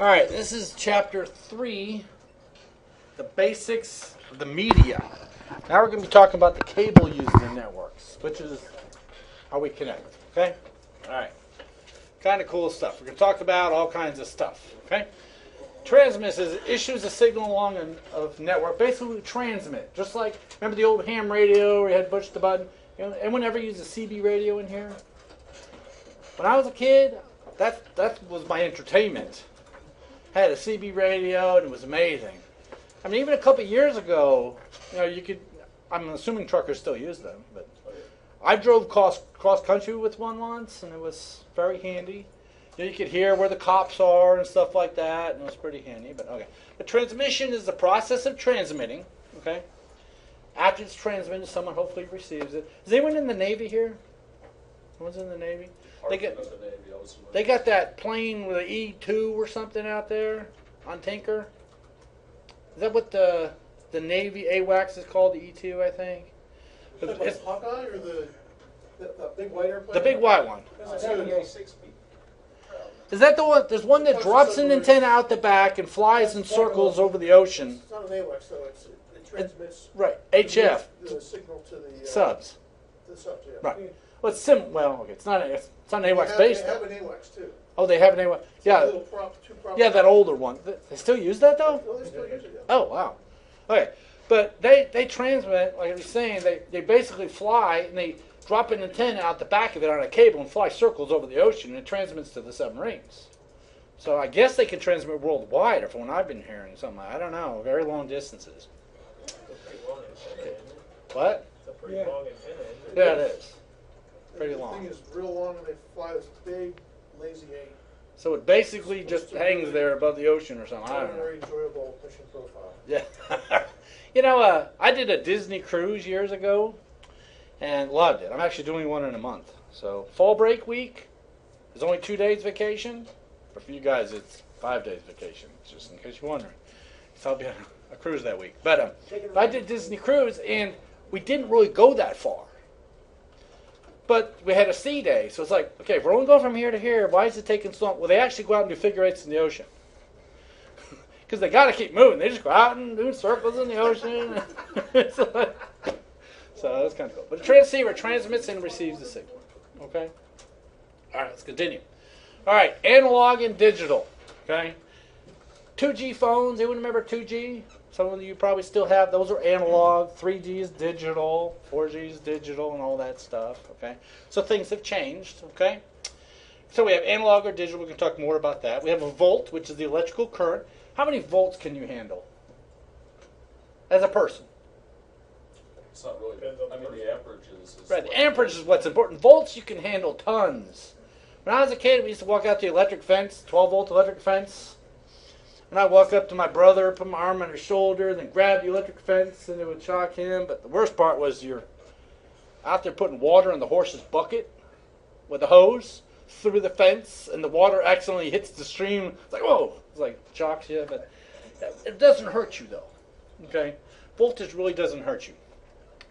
All right, this is chapter 3, the basics of the media. Now we're going to be talking about the cable used in networks, which is how we connect, okay? All right, kind of cool stuff. We're going to talk about all kinds of stuff, okay? Transmits issues a signal along a network. Basically, we transmit, just like, remember the old ham radio where you had to push the button? You know, anyone ever use a CB radio in here? When I was a kid, that was my entertainment. Had a CB radio, and it was amazing. I mean, even a couple of years ago, you know, you could, I'm assuming truckers still use them, but I drove cross country with one once, and it was very handy. You know, you could hear where the cops are and stuff like that, and it was pretty handy, but okay. The transmission is the process of transmitting, okay? After it's transmitted, someone hopefully receives it. Is anyone in the Navy here? Someone's in the Navy? They got that plane with an E2 or something out there on Tinker. Is that what the Navy AWACS is called? The E2, I think. It's Hawkeye or the big white airplane? The big white one. Is that the one? There's one that drops an antenna out the back and flies in circles over the ocean. It's not an AWACS though. It transmits. Right. HF. The signal to the subs. The subs. Yeah. Right. Well, it's okay. It's not an AWACS based. They have an AWACS too. Oh, they have an AWACS. Yeah. Yeah, that older one. They still use that though? No, they still use it. Yeah. Oh, wow. Okay. But they transmit, like I was saying, they basically fly and they drop an antenna out the back of it on a cable and fly circles over the ocean, and it transmits to the submarines. So I guess they can transmit worldwide, or from what I've been hearing, something. I don't know, very long distances. It's a pretty long antenna, isn't it? What? It's a pretty long antenna, isn't it? Yeah, it is. Pretty long. The thing is real long, and they fly this big, lazy 8. So it basically just hangs there above the ocean or something. I don't know. Very enjoyable mission profile. Yeah. You know, I did a Disney cruise years ago and loved it. I'm actually doing one in a month. So fall break week is only 2 days vacation. But for you guys, it's 5 days vacation, just in case you're wondering. So I'll be on a cruise that week. But I did Disney cruise, and we didn't really go that far. But we had a sea day, so it's like, okay, if we're only going from here to here, why is it taking so long? Well, they actually go out and do figure eights in the ocean. Because they got to keep moving. They just go out and do circles in the ocean. So that's kind of cool. But the transceiver transmits and receives the signal. Okay? All right, let's continue. All right, analog and digital. Okay? 2G phones. Anyone remember 2G? Some of you probably still have. Those are analog. 3G is digital. 4G is digital and all that stuff. Okay? So things have changed. Okay? So we have analog or digital. We can talk more about that. We have a volt, which is the electrical current. How many volts can you handle as a person? It's not really. I mean, the amperage is right. The amperage is what's important. Volts, you can handle tons. When I was a kid, we used to walk out the electric fence, 12-volt electric fence. And I'd walk up to my brother, put my arm on his shoulder, then grab the electric fence, and it would shock him. But the worst part was you're out there putting water in the horse's bucket with a hose through the fence, and the water accidentally hits the stream. It's like, whoa! It's like shocks you, but it doesn't hurt you though. Okay, voltage really doesn't hurt you.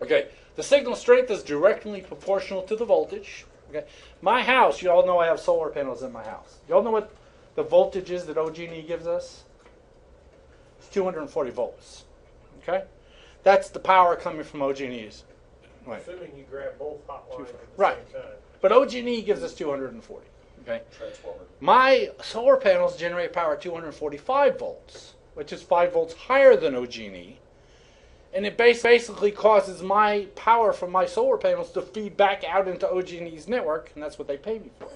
Okay, the signal strength is directly proportional to the voltage. Okay, my house, you all know I have solar panels in my house. You all know what the voltage is that OG&E gives us? It's 240 volts. Okay, that's the power coming from OG&E's. Right. Assuming you grab both hot lines at the right. same time. But OG&E gives us 240. Okay. transformer. My solar panels generate power at 245 volts, which is 5 volts higher than OG&E. And it basically causes my power from my solar panels to feed back out into OG&E's network, and that's what they pay me for.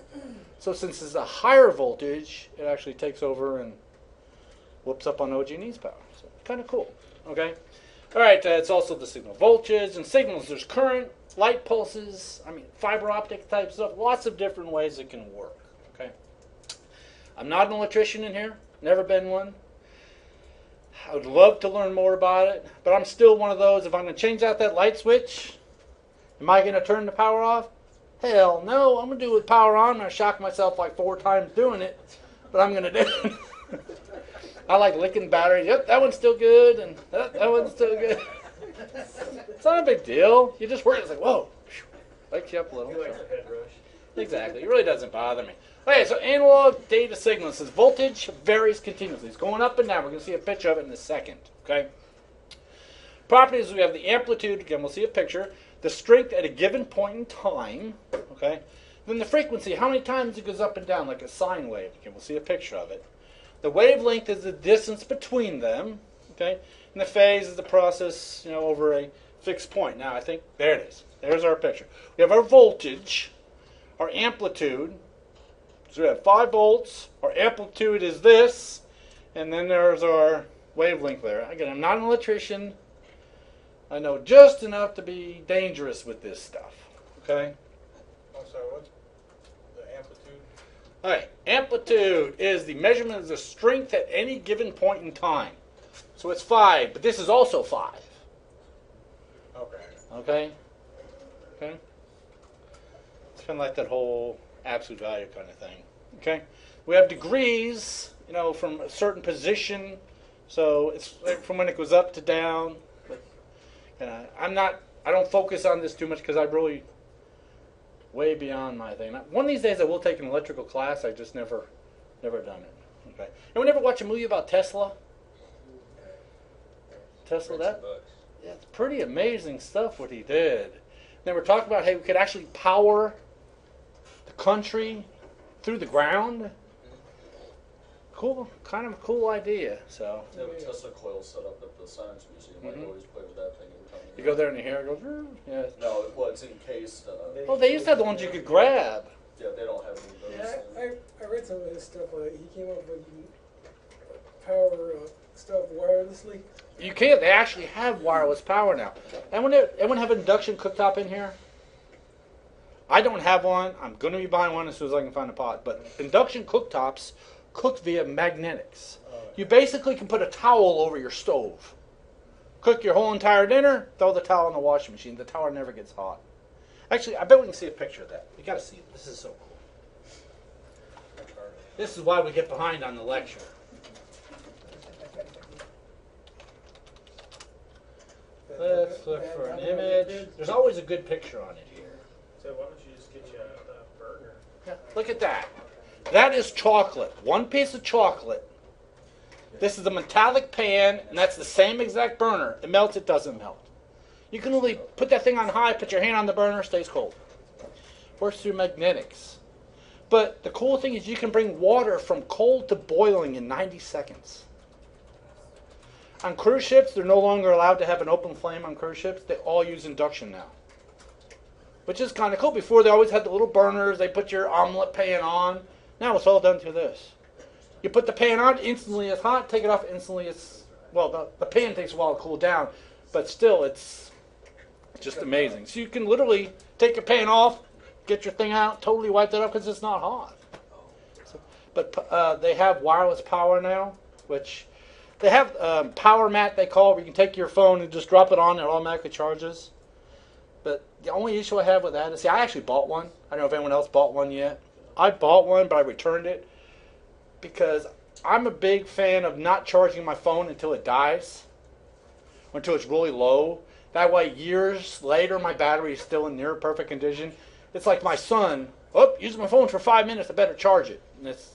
So since it's a higher voltage, it actually takes over and whoops up on OG&E's power. So kind of cool. Okay. All right. It's also the signal voltage and signals. There's current, light pulses. I mean, fiber optic type stuff. Lots of different ways it can work. Okay. I'm not an electrician in here. Never been one. I would love to learn more about it, but I'm still one of those, if I'm going to change out that light switch, am I going to turn the power off? Hell no, I'm going to do it with power on. I'm going to shock myself like 4 times doing it, but I'm going to do it. I like licking batteries. Yep, that one's still good, and that one's still good. It's not a big deal. You just work, it's like, whoa, wakes you up a little. You like the head rush. Exactly, it really doesn't bother me. Okay, so analog data signal. It says voltage varies continuously. It's going up and down. We're going to see a picture of it in a second. Okay. Properties, we have the amplitude. Again, we'll see a picture. The strength at a given point in time. Okay. Then the frequency, how many times it goes up and down, like a sine wave. Again, we'll see a picture of it. The wavelength is the distance between them. Okay. And the phase is the process, over a fixed point. Now, I think, there it is. There's our picture. We have our voltage, our amplitude. So we have 5 volts. Our amplitude is this. And then there's our wavelength there. Again, I'm not an electrician. I know just enough to be dangerous with this stuff. Okay? I'm sorry, what's the amplitude? All right. Amplitude is the measurement of the strength at any given point in time. So it's 5, but this is also 5. Okay. Okay? Okay? It's kind of like that whole absolute value kind of thing. Okay? We have degrees, from a certain position. So it's from when it goes up to down. But I don't focus on this too much because I'm really way beyond my thing. One of these days I will take an electrical class. I just never done it. Okay. Anyone ever watch a movie about Tesla? Tesla, yeah, it's pretty amazing stuff what he did. Then we're talking about, hey, we could actually power the country through the ground. Cool, kind of a cool idea. So They have a Tesla coil set up at the Science Museum. I always play with that thing every time. you go there and you hear it goes, "Vroom." Yeah. No, well, it's encased. Oh, they used to have the ones you could grab. Yeah, they don't have any of those. Yeah, I read some of his stuff. He came up with power stuff wirelessly. You can't. They actually have wireless power now. Anyone have an induction cooktop in here? I don't have one. I'm going to be buying one as soon as I can find a pot. But induction cooktops cook via magnetics. You basically can put a towel over your stove. Cook your whole entire dinner, throw the towel in the washing machine. The towel never gets hot. Actually, I bet we can see a picture of that. You got to see it. This is so cool. This is why we get behind on the lecture. Let's look for an image. There's always a good picture on it here. So why don't you just get you a burner? Yeah, look at that. That is chocolate. One piece of chocolate. This is a metallic pan, and that's the same exact burner. It melts, it doesn't melt. You can only put that thing on high, put your hand on the burner, stays cold. Works through magnetics. But the cool thing is you can bring water from cold to boiling in 90 seconds. On cruise ships, they're no longer allowed to have an open flame on cruise ships. They all use induction now. Which is kind of cool. Before, they always had the little burners. They put your omelet pan on. Now it's all done through this. You put the pan on, instantly it's hot. Take it off, instantly it's... Well, the pan takes a while to cool down. But still, it's just amazing. So you can literally take your pan off, get your thing out, totally wipe it up because it's not hot. So, but they have wireless power now, which... They have power mat, they call it, where you can take your phone and just drop it on, it automatically charges. But the only issue I have with that is, see, I actually bought one. I don't know if anyone else bought one yet. I bought one, but I returned it because I'm a big fan of not charging my phone until it dies, or until it's really low. That way, years later, my battery is still in near perfect condition. It's like my son, using my phone for 5 minutes, I better charge it. And it's,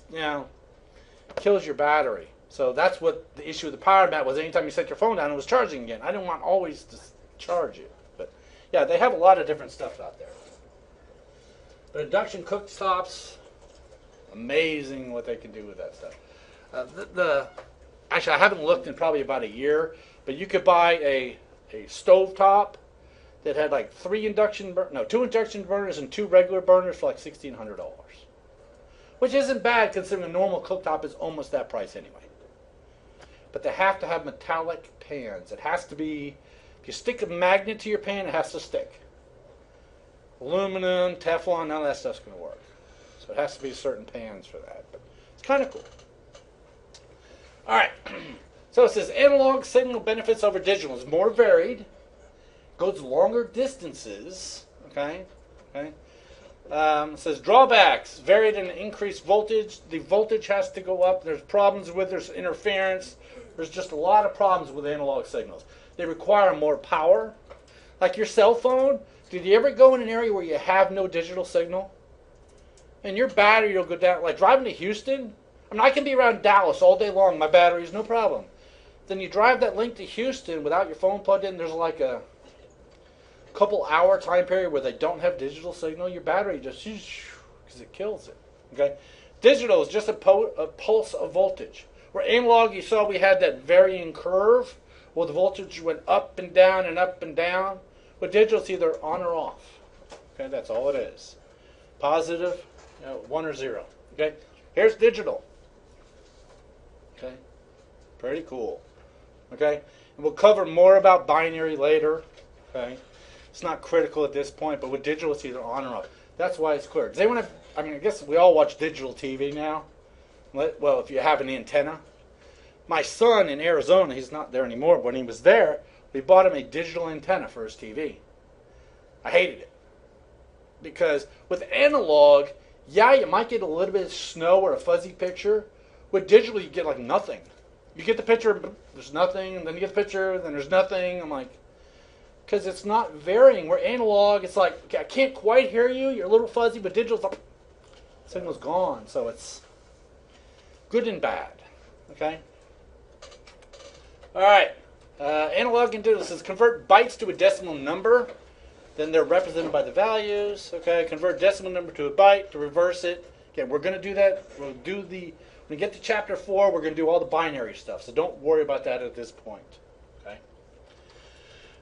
kills your battery. So that's what the issue with the power mat was. Anytime you set your phone down, it was charging again. I didn't want always to charge it. But yeah, they have a lot of different stuff out there. But induction cooktops, amazing what they can do with that stuff. Actually, I haven't looked in probably about a year, but you could buy a stovetop that had like 2 induction burners and 2 regular burners for like $1,600. Which isn't bad considering a normal cooktop is almost that price anyway. But they have to have metallic pans. It has to be, if you stick a magnet to your pan, it has to stick. Aluminum, Teflon, none of that stuff's going to work. So it has to be certain pans for that. But it's kind of cool. All right. So it says analog signal benefits over digital is more varied, goes longer distances. Okay. It says drawbacks, varied and increased voltage. The voltage has to go up. There's problems with there's interference. There's just a lot of problems with analog signals. They require more power. Like your cell phone, did you ever go in an area where you have no digital signal? and your battery will go down. Like driving to Houston, I mean, I can be around Dallas all day long. My battery's no problem. Then you drive that link to Houston without your phone plugged in. There's like a couple hour time period where they don't have digital signal. Your battery just, because it kills it. Okay, digital is just a pulse of voltage. Where analog, you saw we had that varying curve. Well, the voltage went up and down and up and down. With digital, it's either on or off. Okay, that's all it is. Positive, 1 or 0. Okay, here's digital. Okay, pretty cool. Okay, and we'll cover more about binary later. Okay, it's not critical at this point, but with digital, it's either on or off. That's why it's clear. Does anyone have? I mean, I guess we all watch digital TV now. Well, if you have an antenna. My son in Arizona, he's not there anymore, but when he was there, we bought him a digital antenna for his TV. I hated it. Because with analog, yeah, you might get a little bit of snow or a fuzzy picture. With digital, you get like nothing. You get the picture, there's nothing, and then you get the picture, then there's nothing. I'm like, because it's not varying. Where analog, it's like, okay, I can't quite hear you, you're a little fuzzy, but digital's like, signal's gone. So it's good and bad. Okay? All right. Analog and digital says convert bytes to a decimal number. Then they're represented by the values. Okay, convert decimal number to a byte to reverse it. Okay, we're going to do that. We'll do when we get to chapter 4, we're going to do all the binary stuff. So don't worry about that at this point. Okay.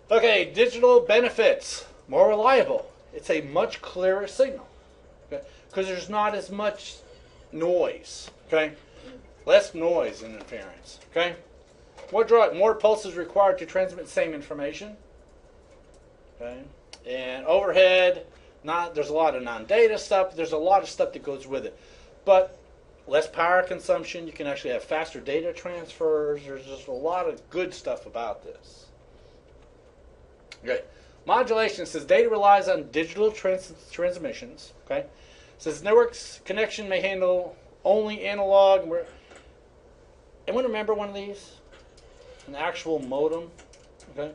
Okay, digital benefits. More reliable. It's a much clearer signal. Okay, because there's not as much noise. Okay, less noise and interference. Okay. More pulses required to transmit the same information. Okay. And overhead, there's a lot of non-data stuff. There's a lot of stuff that goes with it. But less power consumption. You can actually have faster data transfers. There's just a lot of good stuff about this. Okay. Modulation says data relies on digital transmissions. Okay. Says networks connection may handle only analog. Anyone remember one of these? An actual modem. Okay.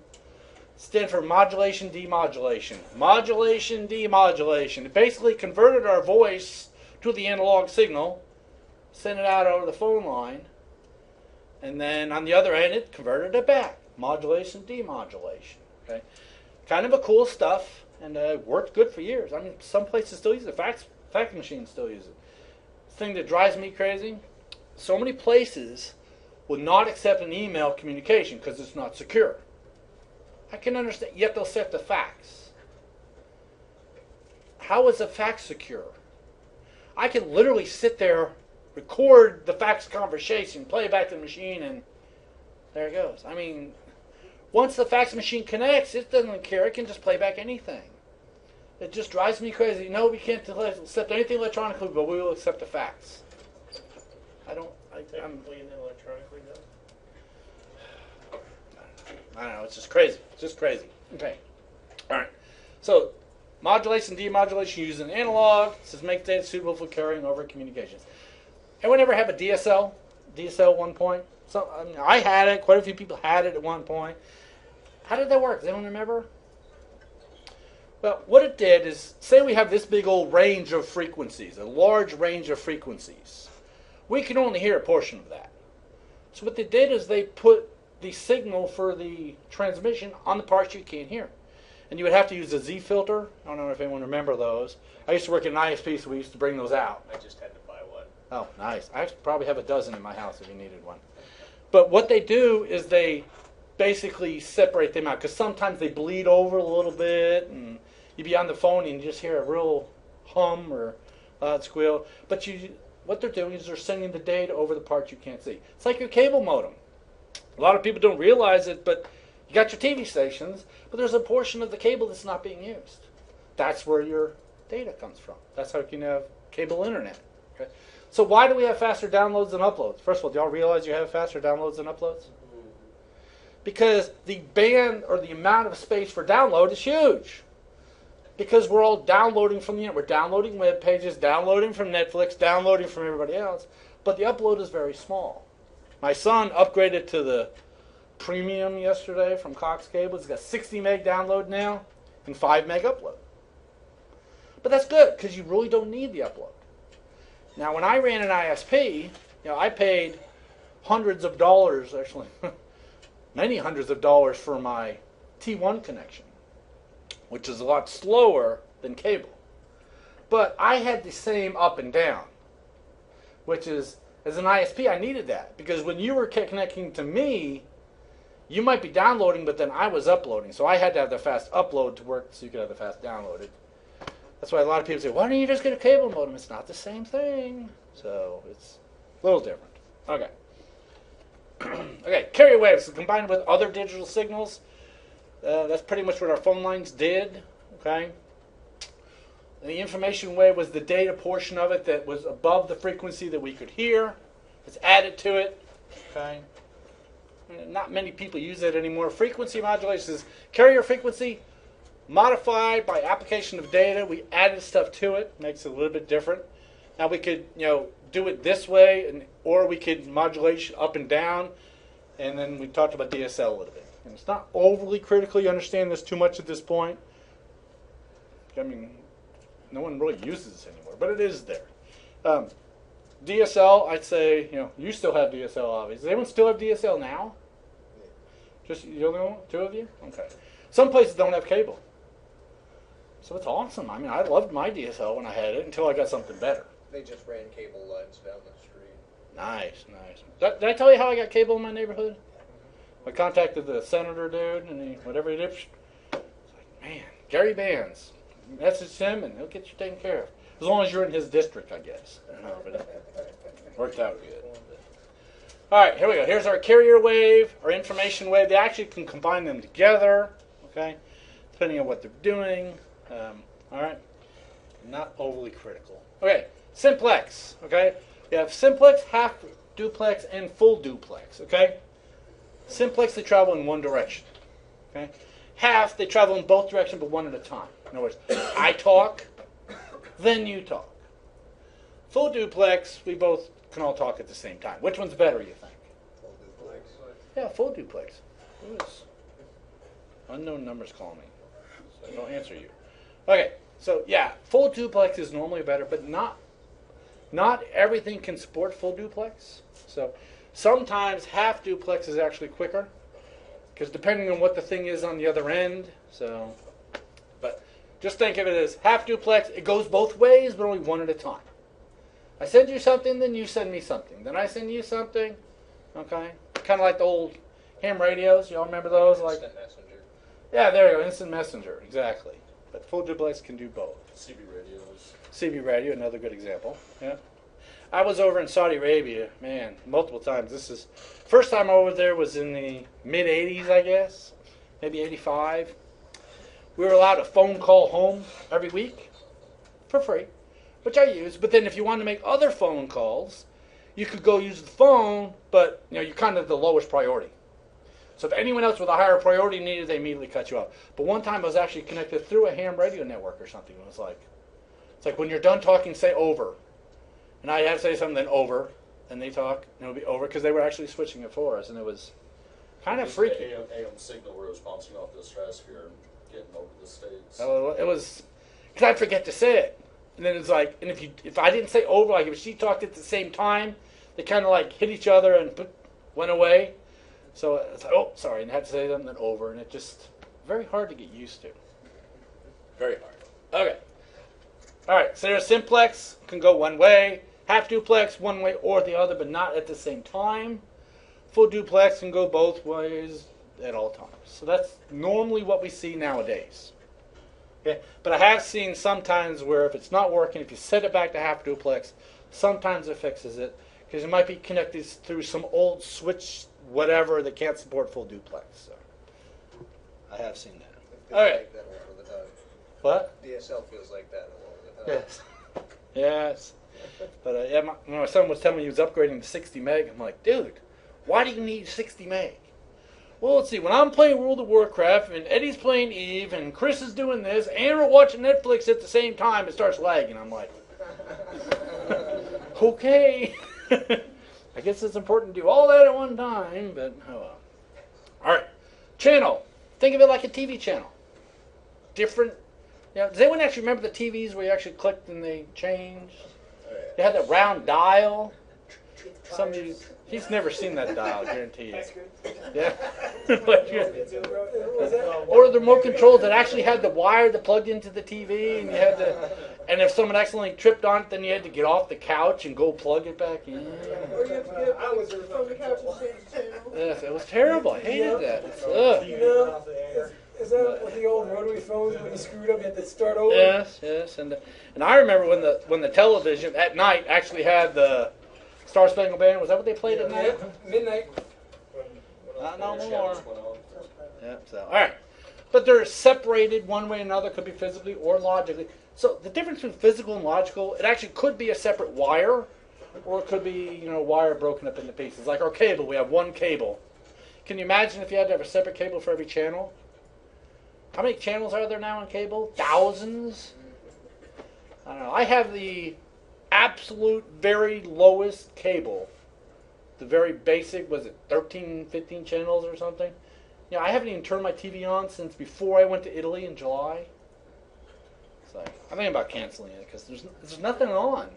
Stand for modulation demodulation. Modulation demodulation. It basically converted our voice to the analog signal, sent it out over the phone line, and then on the other end it converted it back. Modulation demodulation. Okay. Kind of a cool stuff, and worked good for years. I mean, some places still use it. Fax machines still use it. The thing that drives me crazy, so many places will not accept an email communication because it's not secure. I can understand, yet they'll accept a fax. How is a fax secure? I can literally sit there, record the fax conversation, play it back to the machine, and there it goes. I mean, once the fax machine connects, it doesn't care. It can just play back anything. It just drives me crazy. No, we can't accept anything electronically, but we will accept a fax. Technically and then electronically, though. I don't know. It's just crazy. It's just crazy. Okay. All right. So, modulation, demodulation using analog. It says make data suitable for carrying over communications. Anyone ever have a DSL? DSL at one point? So, I mean, I had it. Quite a few people had it at one point. How did that work? Does anyone remember? Well, what it did is, say we have this big old range of frequencies, a large range of frequencies. We can only hear a portion of that. So what they did is they put the signal for the transmission on the parts you can't hear. And you would have to use a Z filter. I don't know if anyone remember those. I used to work at an ISP, so we used to bring those out. I just had to buy one. Oh, nice. I probably have a dozen in my house if you needed one. But what they do is they basically separate them out, because sometimes they bleed over a little bit, and you'd be on the phone and you just hear a real hum or loud squeal. But what they're doing is they're sending the data over the parts you can't see. It's like your cable modem. A lot of people don't realize it, but you got your TV stations, but there's a portion of the cable that's not being used. That's where your data comes from. That's how you can have cable internet. Okay? So why do we have faster downloads and uploads? First of all, do y'all realize you have faster downloads and uploads? Because the band or the amount of space for download is huge. Because we're all downloading from the internet. We're downloading web pages, downloading from Netflix, downloading from everybody else. But the upload is very small. My son upgraded to the premium yesterday from Cox Cable. He's got 60 meg download now and 5 meg upload. But that's good because you really don't need the upload. Now, when I ran an ISP, I paid hundreds of dollars, actually, many hundreds of dollars for my T1 connection, which is a lot slower than cable. But I had the same up and down, which is, as an ISP, I needed that. Because when you were connecting to me, you might be downloading, but then I was uploading. So I had to have the fast upload to work so you could have the fast downloaded. That's why a lot of people say, why don't you just get a cable modem? It's not the same thing. So it's a little different. Okay. Okay, carrier waves combined with other digital signals. That's pretty much what our phone lines did. Okay. The information wave was the data portion of it that was above the frequency that we could hear. It's added to it. Okay. Not many people use it anymore. Frequency modulation is carrier frequency modified by application of data. We added stuff to it. Makes it a little bit different. Now we could, do it this way, or we could modulate up and down. And then we talked about DSL a little bit. And it's not overly critical. You understand this too much at this point. I mean, no one really uses this anymore, but it is there. DSL, I'd say, you still have DSL, obviously. Does anyone still have DSL now? Just the only one? Two of you? Okay. Some places don't have cable. So it's awesome. I mean, I loved my DSL when I had it until I got something better. They just ran cable lines down the street. Nice, nice. Did I tell you how I got cable in my neighborhood? I contacted the senator dude, and whatever he did, it's like, man, Gary Bands. Message him, and he'll get you taken care of. As long as you're in his district, I guess. But it worked out good. All right, here we go. Here's our carrier wave, our information wave. They actually can combine them together, okay, depending on what they're doing. All right, not overly critical. Okay, simplex, okay. We have simplex, half duplex, and full duplex, okay. Simplex, they travel in one direction, okay. Half, they travel in both directions, but one at a time. In other words, I talk, then you talk. Full duplex, we both can all talk at the same time. Which one's better, you think? Full duplex. Yeah, full duplex. Who is unknown numbers calling me? So I don't answer you. Okay, so yeah, full duplex is normally better, but not everything can support full duplex. So sometimes half duplex is actually quicker, because depending on what the thing is on the other end. So, but just think of it as half duplex. It goes both ways, but only one at a time. I send you something, then you send me something. Then I send you something. Okay, kind of like the old ham radios. Y'all remember those? Like Instant messenger. Yeah, there you go. Instant messenger. Exactly. But full duplex can do both. CB radios. CB radio, another good example. Yeah. I was over in Saudi Arabia, man, multiple times. First time over there was in the mid 80s, I guess, maybe 85. We were allowed a phone call home every week for free, which I used. But then if you wanted to make other phone calls, you could go use the phone, but you're kind of the lowest priority. So if anyone else with a higher priority needed, they immediately cut you off. But one time I was actually connected through a ham radio network or something. It was like, it's like when you're done talking, say over. And I have to say something, then over. And they talk, and it'll be over, because they were actually switching it for us. And it was kind of freaky. The AM signal where it was bouncing off the stratosphere and getting over the States. It was, because I'd forget to say it. And then it's like, and if I didn't say over, like if she talked at the same time, they kind of like hit each other and went away. So it's like, oh, sorry, and I had to say them, then over. And it just, very hard to get used to. Very hard. Okay. All right, so there's simplex, can go one way. Half duplex, one way or the other, but not at the same time. Full duplex can go both ways at all times. So that's normally what we see nowadays. Okay, but I have seen sometimes where if it's not working, if you set it back to half duplex, sometimes it fixes it, because it might be connected through some old switch whatever that can't support full duplex. So I have seen that. All right. Like that all the time. What? DSL feels like that all the time. Yes. Yes. But yeah, my son was telling me he was upgrading to 60 meg. I'm like, dude, why do you need 60 meg? Well, let's see. When I'm playing World of Warcraft and Eddie's playing Eve and Chris is doing this and we're watching Netflix at the same time, it starts lagging. I'm like, okay. I guess it's important to do all that at one time, but oh well. All right. Channel. Think of it like a TV channel. Different. Does anyone actually remember the TVs where you actually clicked and they changed? Oh, yeah. They had that round dial. Some of you, he's never seen that dial, I guarantee you. Yeah. Or the remote controls that actually had the wire that plugged into the TV, and you had to, and if someone accidentally tripped on it, then you had to get off the couch and go plug it back in. Or you have to get up from the couch and change the channel. Yes, it was terrible. I hated that. You know, is that with the old rotary phones when you screwed up, you had to start over? Yes, and I remember when the television at night actually had the Star Spangled Banner. Was that what they played at night? Midnight. Not no the more. channels went out. Yep. So all right, but they're separated one way or another. Could be physically or logically. So the difference between physical and logical, it actually could be a separate wire, or it could be wire broken up into pieces. Like our cable, we have one cable. Can you imagine if you had to have a separate cable for every channel? How many channels are there now on cable? Thousands? I don't know. I have the absolute very lowest cable. The very basic, was it 13, 15 channels or something? I haven't even turned my TV on since before I went to Italy in July. So I'm thinking about canceling it because there's nothing on.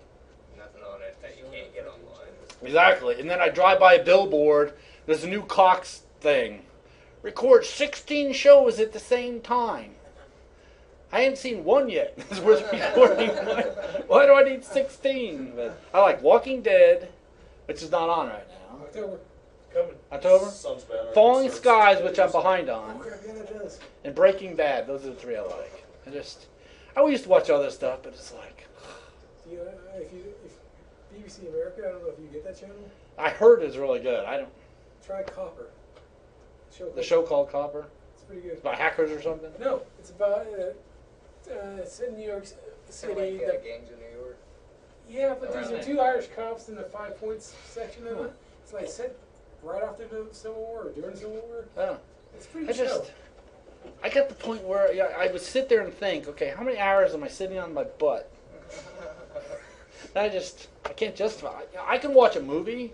Nothing on it that you can't get online. Exactly. And then I drive by a billboard. There's a new Cox thing. Record 16 shows at the same time. I haven't seen one yet. It's worth recording. Why do I need 16? But I like Walking Dead, which is not on right now. October. Coming. October? Sun's banner. Falling Search Skies, space. which I'm behind on, Oh, crap, yeah, that does. and Breaking Bad. Those are the three I like. I used to watch other stuff, but it's like, You know, if BBC America, I don't know if you get that channel. I heard it's really good. I don't. Try Copper. The show called Copper. It's pretty good. It's about hackers or something. No, it's about it's in New York City. Like that- gangs in New York. yeah, but Around there's there. two Irish cops in the 5 Points section of it. It's like set right after the Civil War or during the Civil War. Oh. It's a pretty I good show. just, I got the point where I would sit there and think, okay, how many hours am I sitting on my butt? I can't justify. I can watch a movie,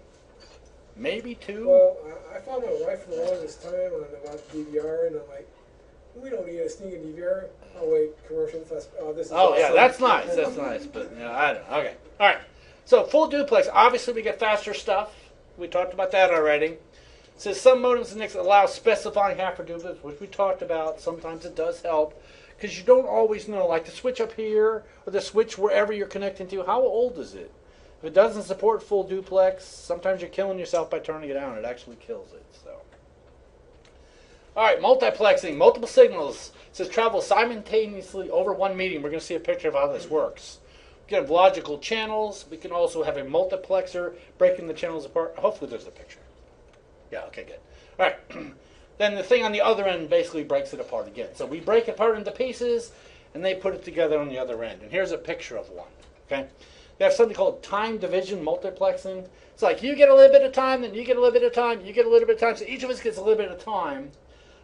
maybe two. Well, I found my wife for the longest time on about DVR, and I'm like, we don't need a sneaking DVR. Oh wait, commercials. This is Oh yeah, awesome. that's nice. That's nice. But I don't know. Okay. All right. So full duplex. Obviously, we get faster stuff. We talked about that already. It says some modems and NICs allow specifying half for duplex, which we talked about. Sometimes it does help because you don't always know. Like the switch up here or the switch wherever you're connecting to. How old is it? If it doesn't support full duplex, sometimes you're killing yourself by turning it on. It actually kills it. So. All right, multiplexing, multiple signals. It says travel simultaneously over one medium. We're going to see a picture of how this works. We can have logical channels. We can also have a multiplexer breaking the channels apart. Hopefully there's a picture. Yeah, okay, good. All right. Then the thing on the other end basically breaks it apart again. So we break it apart into pieces, and they put it together on the other end. And here's a picture of one. Okay. They have something called time division multiplexing. It's like you get a little bit of time, then you get a little bit of time, you get a little bit of time. So each of us gets a little bit of time.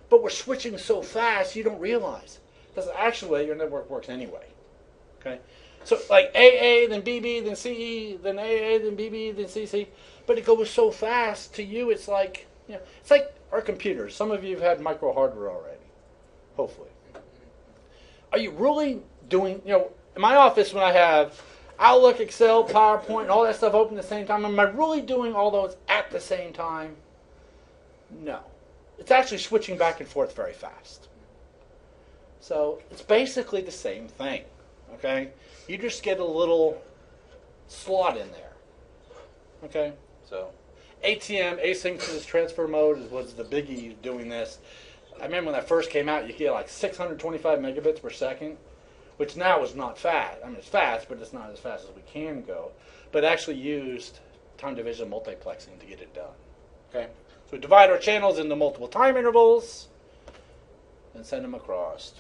But we're switching so fast you don't realize. That's actually the way your network works anyway. Okay? So like AA, then BB, then CE, then AA, then BB, then CC. But it goes so fast to you, it's like, it's like our computers. Some of you have had micro hardware already. Hopefully. Are you really doing, in my office when I have Outlook, Excel, PowerPoint, and all that stuff open at the same time, am I really doing all those at the same time? No. It's actually switching back and forth very fast. So it's basically the same thing. Okay? You just get a little slot in there. Okay? So ATM, asynchronous transfer mode, was the biggie doing this. I remember when that first came out, you get like 625 megabits per second, which now is not fast. I mean, it's fast, but it's not as fast as we can go. But it actually used time division multiplexing to get it done. Okay? So we divide our channels into multiple time intervals and send them across.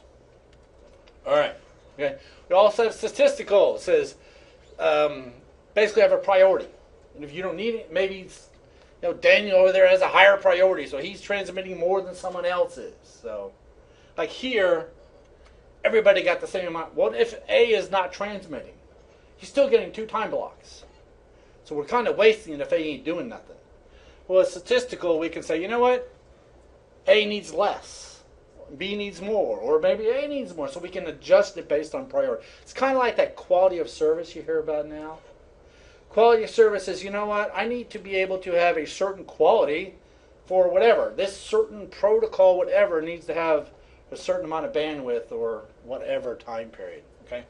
All right. Okay. We also have statistical. It says basically have a priority. And if you don't need it, maybe it's, Daniel over there has a higher priority, so he's transmitting more than someone else is. So like here, everybody got the same amount. What if A is not transmitting? He's still getting 2 time blocks. So we're kind of wasting it if A ain't doing nothing. Well, it's statistical. We can say, you know what? A needs less. B needs more. Or maybe A needs more. So we can adjust it based on priority. It's kind of like that quality of service you hear about now. quality of service is, you know what, I need to be able to have a certain quality for whatever. This certain protocol, whatever, needs to have a certain amount of bandwidth or whatever time period. Okay,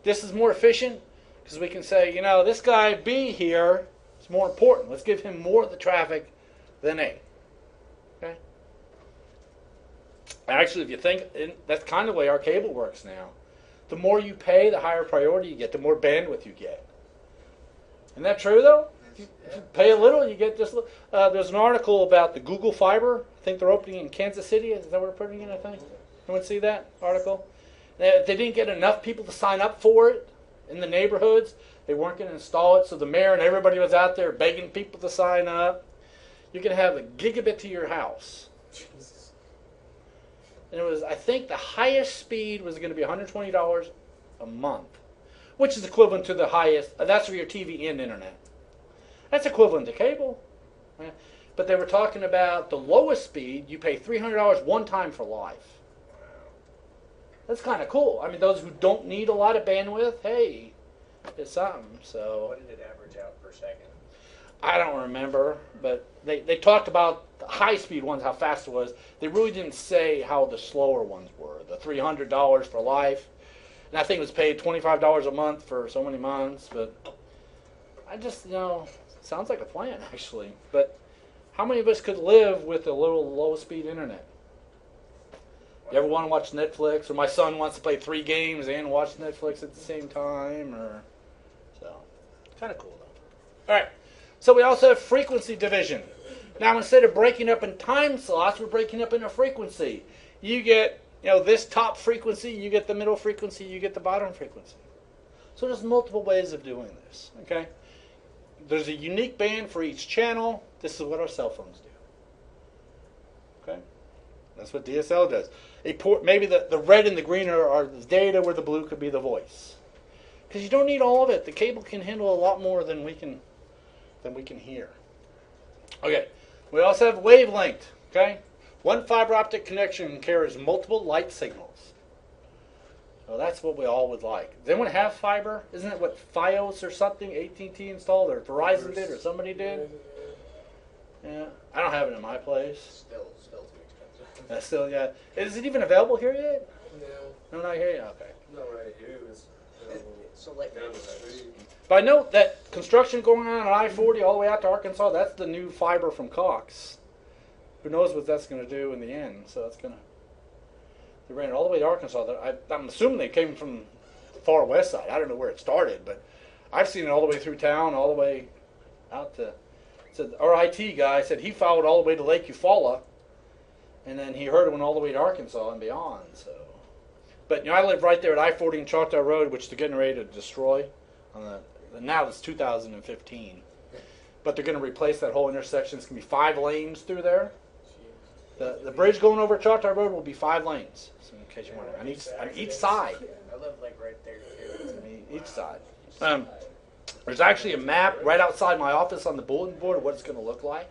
this is more efficient because we can say, you know, this guy B here is more important. Let's give him more of the traffic than A. Okay. Actually, if you think, that's kind of the way our cable works now. The more you pay, the higher priority you get, the more bandwidth you get. Isn't that true, though? If you pay a little, you get just a little. There's an article about the Google Fiber. I think they're opening in Kansas City. Is that where they're putting it, I think? Anyone see that article? They didn't get enough people to sign up for it in the neighborhoods. They weren't going to install it, so the mayor and everybody was out there begging people to sign up. You can have a gigabit to your house. Jesus. And it was, I think the highest speed was going to be $120 a month, which is equivalent to the highest. That's for your TV and internet. That's equivalent to cable. Yeah. But they were talking about the lowest speed, you pay $300 one time for life. That's kind of cool. I mean, those who don't need a lot of bandwidth, hey, it's something. So What did it average out per second? I don't remember, but they talked about the high-speed ones, how fast it was. They really didn't say how the slower ones were. The $300 for life, and I think it was paid $25 a month for so many months. But I just, you know, sounds like a plan, actually. But how many of us could live with a little low-speed internet? You ever want to watch Netflix, or my son wants to play 3 games and watch Netflix at the same time, or so kind of cool though. All right, so we also have frequency division. Now instead of breaking up in time slots, we're breaking up in a frequency. You get, you know, this top frequency, you get the middle frequency, you get the bottom frequency. So there's multiple ways of doing this. Okay, there's a unique band for each channel. This is what our cell phones do. Okay, that's what DSL does. A port, maybe the red and the green are the data, where the blue could be the voice. Because you don't need all of it. The cable can handle a lot more than we can hear. Okay, we also have wavelength. Okay, one fiber optic connection carries multiple light signals. So that's what we all would like. Does anyone have fiber? Isn't it what Fios or something AT&T installed, or Verizon did, or somebody did? Yeah, I don't have it in my place. Still too expensive. Still, yeah. Is it even available here yet? No. No, not here yet. Okay. No, right here, it's So like down the street. But I know that construction going on I-40 all the way out to Arkansas, that's the new fiber from Cox. Who knows what that's going to do in the end? So it's going to... They ran it all the way to Arkansas. I'm assuming they came from the far west side. I don't know where it started, but I've seen it all the way through town, all the way out to... So our IT guy said he followed all the way to Lake Eufaula, and then he heard it went all the way to Arkansas and beyond. So, but you know, I live right there at I-40 and Choctaw Road, which they're getting ready to destroy. Now it's 2015, but they're going to replace that whole intersection. It's going to be 5 lanes through there. The bridge going over Choctaw Road will be 5 lanes. So in case you wonder, on each side. I live like right there too. Each side. There's actually a map right outside my office on the bulletin board of what it's going to look like.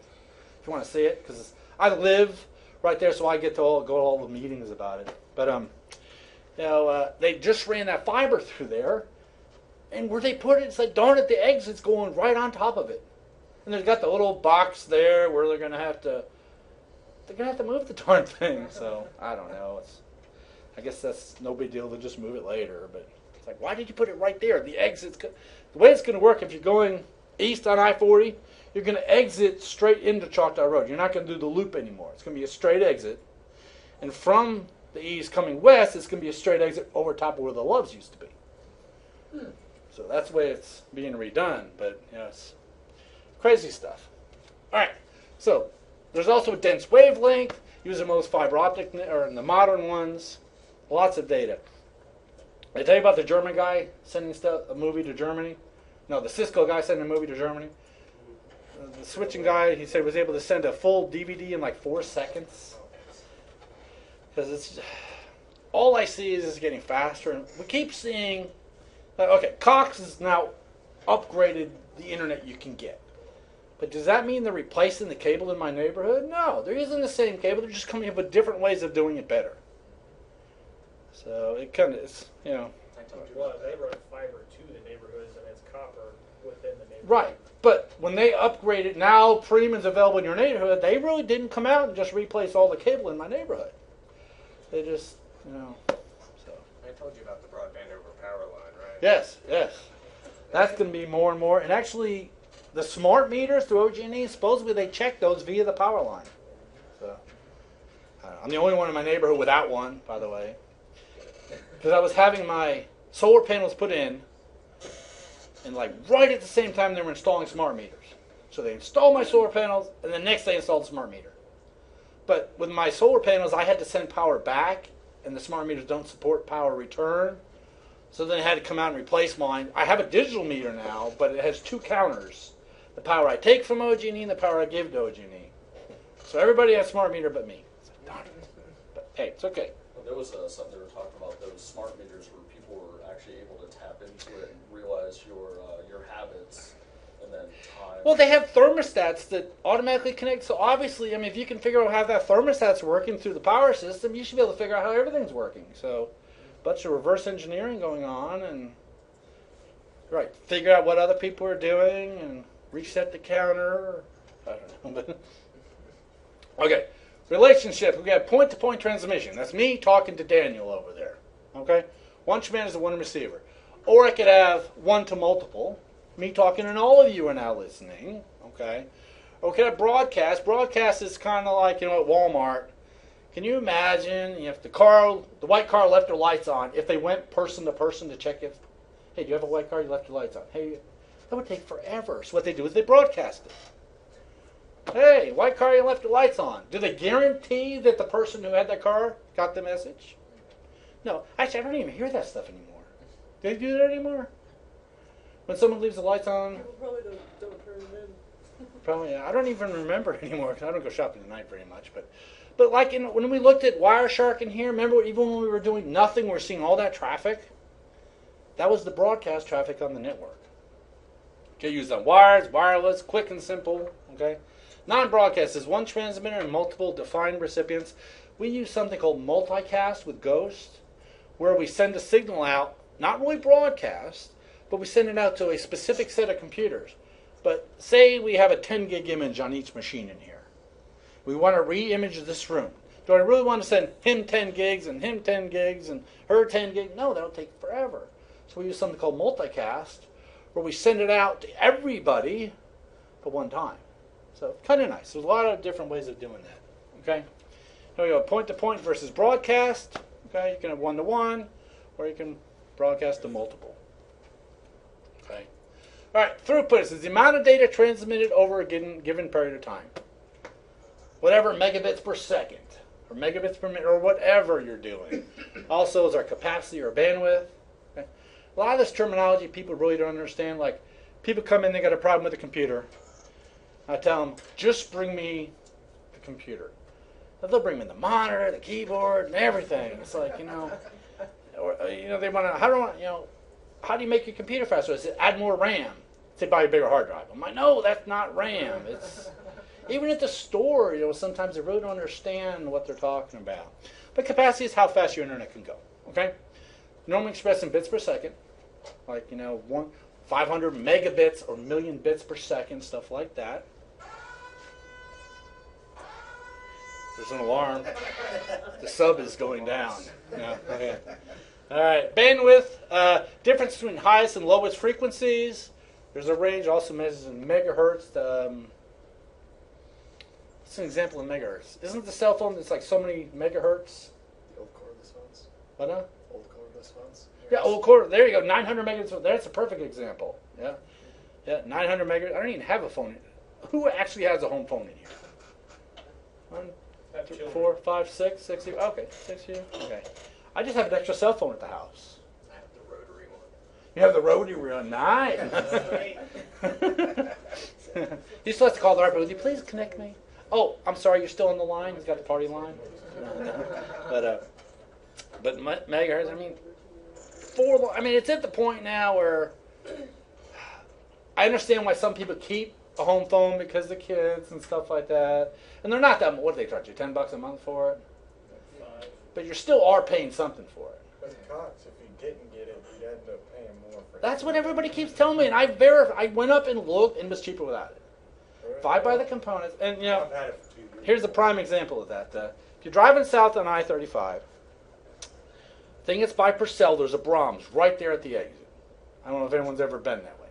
If you want to see it, because I live right there, so I get to go to all the meetings about it. But you know, they just ran that fiber through there, and where they put it, it's like, darn it, the exit's going right on top of it. And they've got the little box there where they're going to have to move the darn thing. So I don't know. I guess that's no big deal. They'll just move it later. But it's like, why did you put it right there? The exit's the way it's going to work. If you're going east on I-40, you're going to exit straight into Choctaw Road. You're not going to do the loop anymore. It's going to be a straight exit. And from the east coming west, it's going to be a straight exit over top of where the Loves used to be. So that's the way it's being redone. But you know, it's crazy stuff. All right. So there's also a dense wavelength. Using most fiber optic, or in the modern ones, lots of data. Did I tell you about the German guy sending a movie to Germany? No, the Cisco guy sending a movie to Germany. The switching guy, he said, was able to send a full DVD in like 4 seconds. Because it's all I see is it's getting faster, and we keep seeing. Okay, Cox has now upgraded the internet you can get. But does that mean they're replacing the cable in my neighborhood? No, they're using the same cable. They're just coming up with different ways of doing it better. So it kind of is, you know. Well, they run fiber to the neighborhoods, and it's copper within the neighborhood. Right. But when they upgraded, now Freeman's available in your neighborhood, they really didn't come out and just replace all the cable in my neighborhood. They just, so. I told you about the broadband over power line, right? Yes, yes. That's going to be more and more. And actually, the smart meters through OG&E, supposedly they check those via the power line. So, I'm the only one in my neighborhood without one, by the way. Because I was having my solar panels put in, and like right at the same time they were installing smart meters. So they installed my solar panels, and the next day installed the smart meter. But with my solar panels, I had to send power back, and the smart meters don't support power return. So then I had to come out and replace mine. I have a digital meter now, but it has two counters. The power I take from OG&E and the power I give to OG&E. So everybody has smart meter but me. But hey, it's okay. Well, there was something they were talking about, those smart meters where people were actually able to tap into it and realize your habits and then time. Well, they have thermostats that automatically connect. So obviously, I mean, if you can figure out how that thermostat's working through the power system, you should be able to figure out how everything's working. So a bunch of reverse engineering going on, and right, figure out what other people are doing and reset the counter. I don't know. Okay, relationship. We got point-to-point transmission. That's me talking to Daniel over there. Okay, one transmitter is one receiver. Or I could have one to multiple. Me talking and all of you are now listening. Okay. Or we could have broadcast. Broadcast is kind of like, at Walmart. Can you imagine if the white car left their lights on, if they went person to person to check if, hey, do you have a white car? You left your lights on. Hey, that would take forever. So what they do is they broadcast it. Hey, white car, you left your lights on. Do they guarantee that the person who had that car got the message? No. Actually, I don't even hear that stuff anymore. Do they do that anymore? When someone leaves the lights on? People probably don't turn them in. Probably, yeah. I don't even remember anymore because I don't go shopping at night very much. But like when we looked at Wireshark in here, remember even when we were doing nothing, we're seeing all that traffic? That was the broadcast traffic on the network. Okay, used on wires, wireless, quick and simple. Okay, non-broadcast is one transmitter and multiple defined recipients. We use something called multicast with Ghost, where we send a signal out, not really broadcast, but we send it out to a specific set of computers. But say we have a 10 gig image on each machine in here. We want to re-image this room. Do I really want to send him 10 gigs and him 10 gigs and her 10 gigs? No, that'll take forever. So we use something called multicast, where we send it out to everybody for one time. So kind of nice. There's a lot of different ways of doing that. Okay. Here we go. Point-to-point versus broadcast. Okay. You can have one-to-one, or you can broadcast to multiple. Okay. All right. Throughput is the amount of data transmitted over a given period of time. Whatever megabits per second, or megabits per minute, or whatever you're doing. Also is our capacity or bandwidth. Okay. A lot of this terminology people really don't understand. Like, people come in, they got a problem with the computer. I tell them, just bring me the computer. They'll bring me the monitor, the keyboard, and everything. It's like, they want to, how do you make your computer faster? I said, add more RAM. Say, buy a bigger hard drive. I'm like, no, that's not RAM. It's even at the store, sometimes they really don't understand what they're talking about. But capacity is how fast your internet can go. Okay? Normally expressed in bits per second. Like, 500 megabits or million bits per second, stuff like that. There's an alarm. The sub is going down. Yeah, okay. All right. Bandwidth, difference between highest and lowest frequencies. There's a range, also measures in megahertz. What's an example of megahertz? Isn't the cell phone that's like so many megahertz? The old cordless phones. What now? Old cordless phones. Yeah, old cord. There you go. 900 megahertz. That's a perfect example. Yeah. Yeah, 900 megahertz. I don't even have a phone. Who actually has a home phone in here? 1, 2, 4, 5, 6, 6. Okay, 6 here. Okay. I just have an extra cell phone at the house. I have the rotary one. You have the rotary one. Nice. He still has to call the operator. Would you please connect me? Oh, I'm sorry. You're still on the line. He's got the party line. But megahertz. I mean, it's at the point now where I understand why some people keep a home phone because of the kids and stuff like that. And they're not that. What do they charge you? $10 a month for it? 5. But you still are paying something for it. But Cox, if you didn't get it, you'd end up paying more for That's what everybody keeps telling me, and I went up and looked, and it was cheaper without it. If I buy the components, and you know, I've had it for 2 years. here's a prime example of that. If you're driving south on I-35, thing it's by Purcell, there's a Brahms right there at the exit. I don't know if anyone's ever been that way.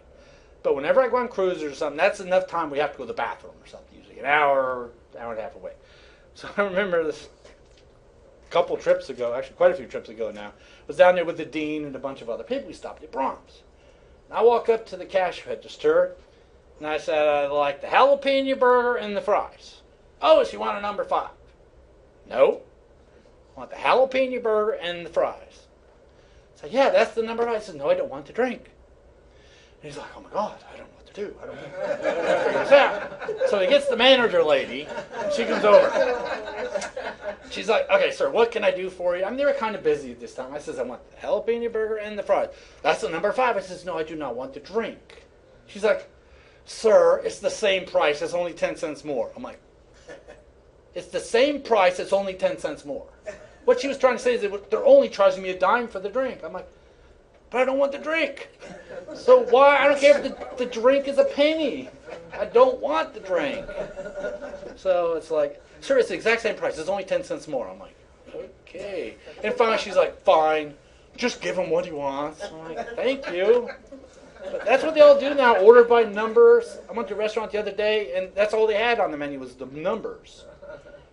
But whenever I go on cruises or something, that's enough time we have to go to the bathroom or something, usually an hour and a half away. So I remember this couple trips ago, actually quite a few trips ago now, was down there with the dean and a bunch of other people. We stopped at Brahms. And I walk up to the cash register, and I said, I'd like the jalapeno burger and the fries. Oh, so you want a number 5? No. I want the jalapeno burger and the fries. I said, yeah, that's the number 5. I said, no, I don't want to drink. And he's like, oh my God, I don't know what to do. I don't know how to figure this out. So he gets the manager lady, and she comes over. She's like, okay, sir, what can I do for you? I mean, they were kind of busy at this time. I says, I want the jalapeno burger and the fries. That's the number 5. I says, no, I do not want to drink. She's like, sir, it's the same price. It's only 10 cents more. I'm like, it's the same price. It's only 10 cents more. What she was trying to say is that they're only charging me a dime for the drink. I'm like, but I don't want the drink. So why? I don't care if the drink is a penny. I don't want the drink. So it's like, sir, it's the exact same price. It's only 10 cents more. I'm like, okay. And finally she's like, fine. Just give him what he wants. I'm like, thank you. But that's what they all do now, order by numbers. I went to a restaurant the other day, and that's all they had on the menu was the numbers.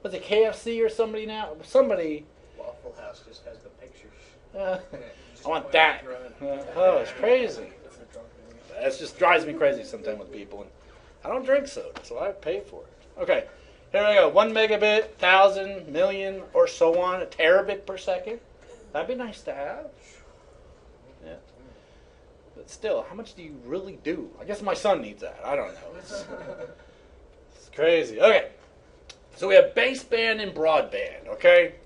Was it KFC or somebody now? Somebody. Waffle House just has the pictures. I want that. Oh, it's crazy. It just drives me crazy sometimes with people. And I don't drink soda, so I pay for it. Okay, here we go. 1 megabit, 1,000, million, or so on, a terabit per second. That'd be nice to have. Yeah. But still, how much do you really do? I guess my son needs that. I don't know. It's crazy. Okay. So we have baseband and broadband, okay?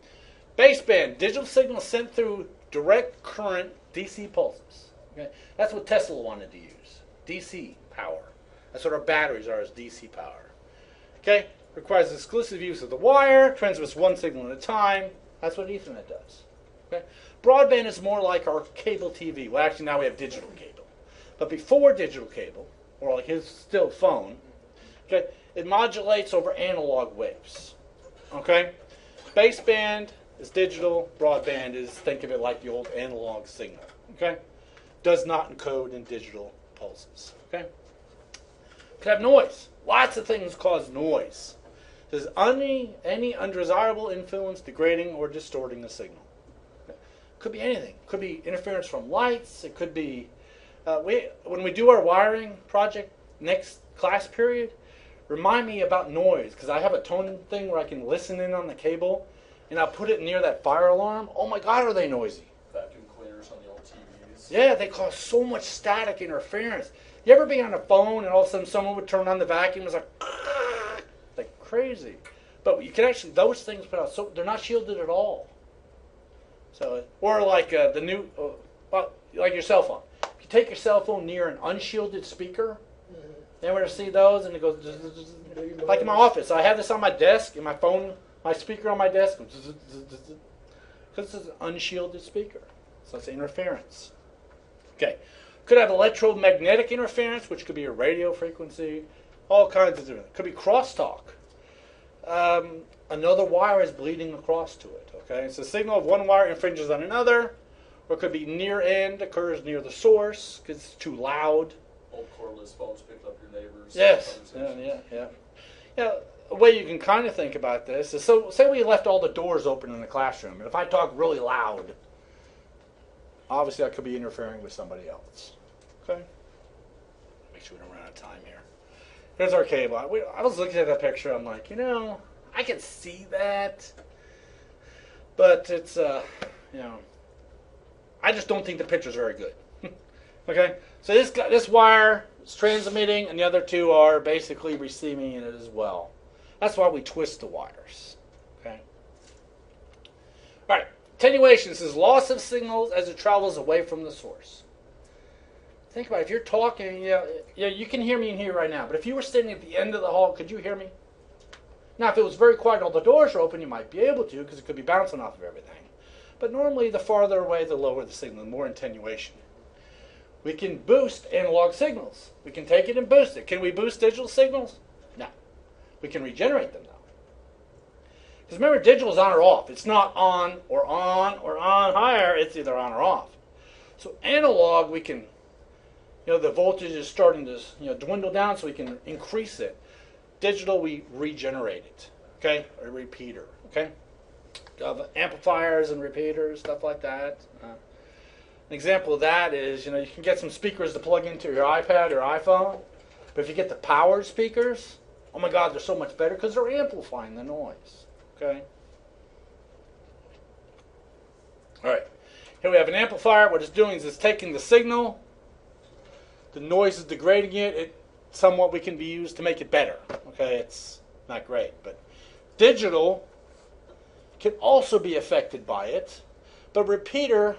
Baseband, digital signal sent through direct current DC pulses. Okay? That's what Tesla wanted to use, DC power. That's what our batteries are, is DC power. Okay? Requires exclusive use of the wire, transmits one signal at a time. That's what Ethernet does. Okay? Broadband is more like our cable TV. Well, actually now we have digital cable. But before digital cable, or like his still phone, okay, it modulates over analog waves. Okay? Baseband is digital. Broadband is, think of it like the old analog signal. Okay? Does not encode in digital pulses. Okay? Could have noise. Lots of things cause noise. There's any undesirable influence degrading or distorting the signal. Okay? Could be anything. Could be interference from lights. It could be when we do our wiring project next class period, remind me about noise, because I have a tone thing where I can listen in on the cable, and I'll put it near that fire alarm. Oh my God, are they noisy? Vacuum cleaners on the old TVs. Yeah, they cause so much static interference. You ever be on a phone and all of a sudden someone would turn on the vacuum? It's like crazy. But you can actually, those things put out, so they're not shielded at all. So, or like the new, like your cell phone. If you take your cell phone near an unshielded speaker, you ever see those? And it goes, like in my office. I have this on my desk, and my phone, my speaker on my desk goes, because it's an unshielded speaker. So it's interference. Okay. Could have electromagnetic interference, which could be a radio frequency, all kinds of different. Could be crosstalk. Another wire is bleeding across to it. Okay, so the signal of one wire infringes on another, or it could be near end, occurs near the source because it's too loud. Old cordless phones picked up your neighbors. Yes. Yeah. A way you can kind of think about this is, so say we left all the doors open in the classroom, and if I talk really loud, obviously I could be interfering with somebody else. Okay? Make sure we don't run out of time here. Here's our cable. I was looking at that picture, I'm like, I can see that, but it's, I just don't think the picture's very good. Okay? So this wire is transmitting, and the other two are basically receiving it as well. That's why we twist the wires. Okay? All right. Attenuation. This is loss of signals as it travels away from the source. Think about it. If you're talking, you can hear me in here right now. But if you were standing at the end of the hall, could you hear me? Now, if it was very quiet and all the doors are open, you might be able to, because it could be bouncing off of everything. But normally, the farther away, the lower the signal, the more attenuation. We can boost analog signals. We can take it and boost it. Can we boost digital signals? No. We can regenerate them, though. Because remember, digital is on or off. It's not on or on higher. It's either on or off. So analog, we can, the voltage is starting to, dwindle down, so we can increase it. Digital, we regenerate it. Okay? A repeater. Okay? Of amplifiers and repeaters, stuff like that. An example of that is, you can get some speakers to plug into your iPad or iPhone, but if you get the powered speakers, oh my God, they're so much better because they're amplifying the noise. Okay? All right. Here we have an amplifier. What it's doing is it's taking the signal, the noise is degrading it. It somewhat we can be used to make it better. Okay, it's not great, but digital can also be affected by it, but repeater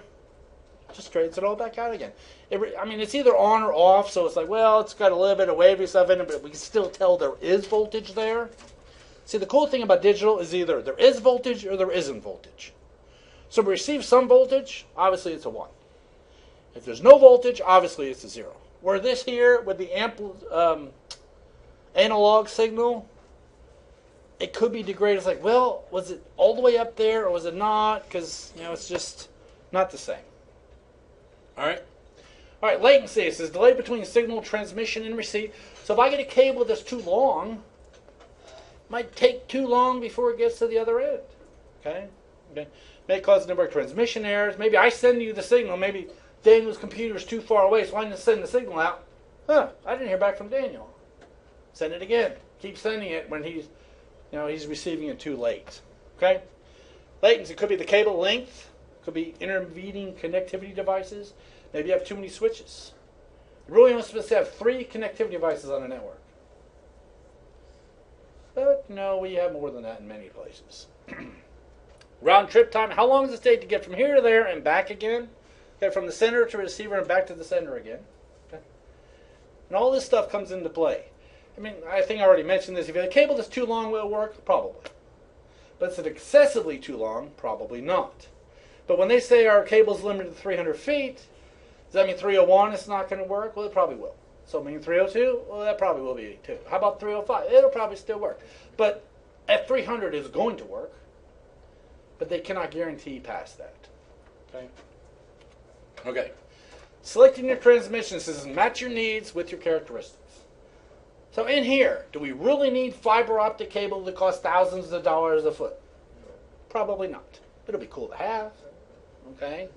just trades it all back out again. It's either on or off, so it's like, well, it's got a little bit of wavy stuff in it, but we can still tell there is voltage there. See, the cool thing about digital is either there is voltage or there isn't voltage. So we receive some voltage, obviously it's a 1. If there's no voltage, obviously it's a 0. Where this here, with the analog signal, it could be degraded. It's like, well, was it all the way up there or was it not? Because, it's just not the same. All right, latency. It says delay between signal transmission and receipt. So if I get a cable that's too long, it might take too long before it gets to the other end. Okay? May cause network transmission errors. Maybe I send you the signal. Maybe Daniel's computer is too far away, so I didn't send the signal out. I didn't hear back from Daniel. Send it again. Keep sending it when he's receiving it too late. Okay? Latency could be the cable length. Could be intervening connectivity devices. Maybe you have too many switches. You're really only supposed to have 3 connectivity devices on a network. But no, we have more than that in many places. Round trip time. How long does it take to get from here to there and back again? Okay, from the sender to receiver and back to the sender again. Okay. And all this stuff comes into play. I think I already mentioned this. If you have a cable that's too long, will it work? Probably. But is it excessively too long? Probably not. But when they say our cable's limited to 300 feet, does that mean 301 is not going to work? Well, it probably will. So, 302? Well, that probably will be too. How about 305? It'll probably still work. But at 300, it's going to work. But they cannot guarantee past that. Okay. Selecting your transmission system. Match your needs with your characteristics. So in here, do we really need fiber optic cable that costs thousands of dollars a foot? Probably not. It'll be cool to have. Okay?